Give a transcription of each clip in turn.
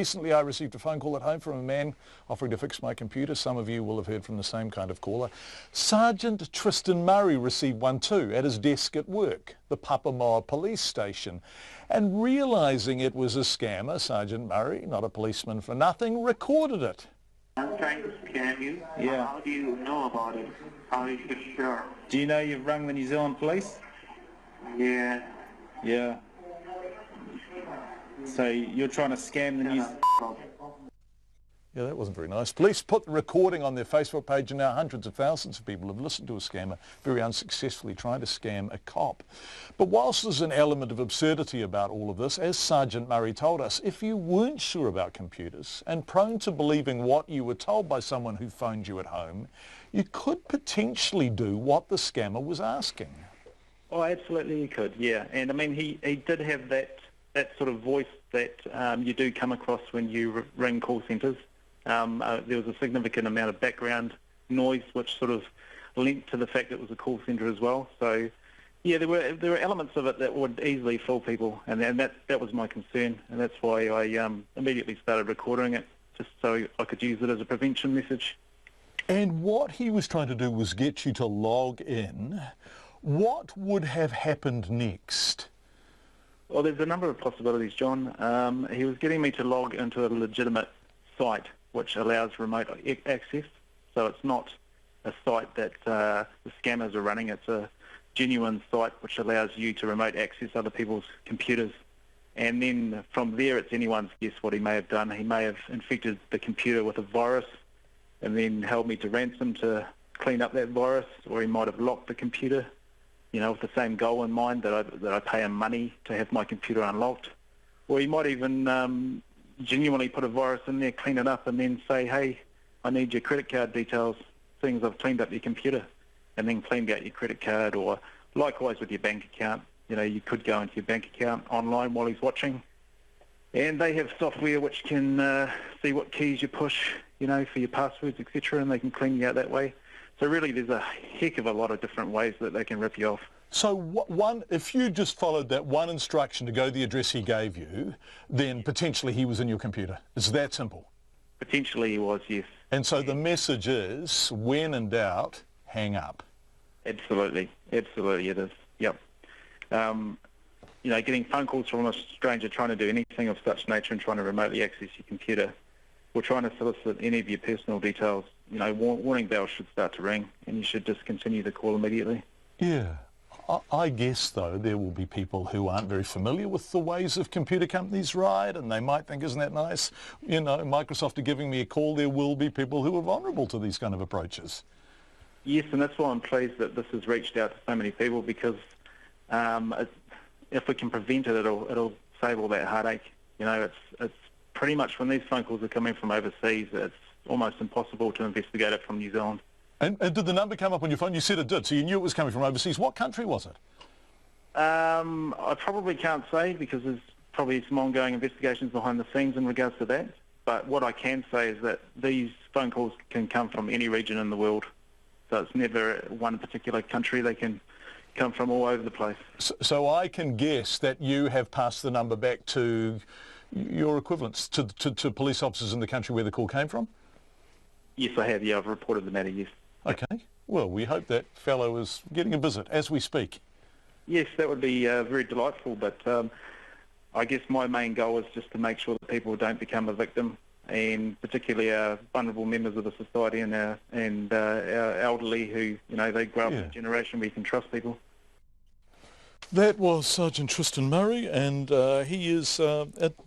Recently I received a phone call at home from a man offering to fix my computer. Some of you will have heard from the same kind of caller. Sergeant Tristan Murray received one too at his desk at work, the Papamoa police station. And realising it was a scammer, Sergeant Murray, not a policeman for nothing, recorded it. I'm trying to scam you. Yeah. How do you know about it? How are you sure? Do you know you've rung the New Zealand police? Yeah. Yeah. So you're trying to scam the New Zealand... Yeah, that wasn't very nice. Police put the recording on their Facebook page, and now hundreds of thousands of people have listened to a scammer very unsuccessfully trying to scam a cop. But whilst there's an element of absurdity about all of this, as Sergeant Murray told us, if you weren't sure about computers and prone to believing what you were told by someone who phoned you at home, you could potentially do what the scammer was asking. Oh, absolutely you could, yeah. And I mean, he did have that sort of voice that you do come across when you ring call centres. There was a significant amount of background noise which sort of linked to the fact that it was a call centre as well. So, yeah, there were elements of it that would easily fool people, and that was my concern, and that's why I immediately started recording it, just so I could use it as a prevention message. And what he was trying to do was get you to log in. What would have happened next? Well, there's a number of possibilities, John. He was getting me to log into a legitimate site which allows remote access. So it's not a site that the scammers are running. It's a genuine site which allows you to remote access other people's computers. And then from there, it's anyone's guess what he may have done. He may have infected the computer with a virus and then held me to ransom to clean up that virus, or he might have locked the computer, you know, with the same goal in mind, that I pay him money to have my computer unlocked. Or he might even genuinely put a virus in there, clean it up, and then say, hey, I need your credit card details, seeing as I've cleaned up your computer, and then cleaned out your credit card. Or likewise with your bank account. You know, you could go into your bank account online while he's watching, and they have software which can see what keys you push, you know, for your passwords, etc., and they can clean you out that way. So really there's a heck of a lot of different ways that they can rip you off. So if you just followed that one instruction to go to the address he gave you, then potentially he was in your computer. It's that simple. Potentially he was, yes. And so the message is, when in doubt, hang up. Absolutely. Absolutely it is. Yep. You know, getting phone calls from a stranger trying to do anything of such nature and trying to remotely access your computer, or trying to solicit any of your personal details, you know, warning bells should start to ring, and you should discontinue the call immediately. Yeah. I guess, though, there will be people who aren't very familiar with the ways of computer companies, right? And they might think, isn't that nice? You know, Microsoft are giving me a call. There will be people who are vulnerable to these kind of approaches. Yes, and that's why I'm pleased that this has reached out to so many people, because if we can prevent it, it'll save all that heartache. You know, it's pretty much, when these phone calls are coming from overseas, it's almost impossible to investigate it from New Zealand. And did the number come up on your phone? You said it did, so you knew it was coming from overseas. What country was it? I probably can't say, because there's probably some ongoing investigations behind the scenes in regards to that. But what I can say is that these phone calls can come from any region in the world. So it's never one particular country. They can come from all over the place. So I can guess that you have passed the number back to your equivalents, to police officers in the country where the call came from? Yes, I have. Yeah, I've reported the matter, yes. Okay. Well, we hope that fellow is getting a visit as we speak. Yes, that would be very delightful, but I guess my main goal is just to make sure that people don't become a victim, and particularly our vulnerable members of the society and our elderly who, you know, they grow up in a generation where you can trust people. That was Sergeant Tristan Murray, and he is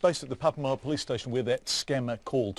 based at the Papamoa police station where that scammer call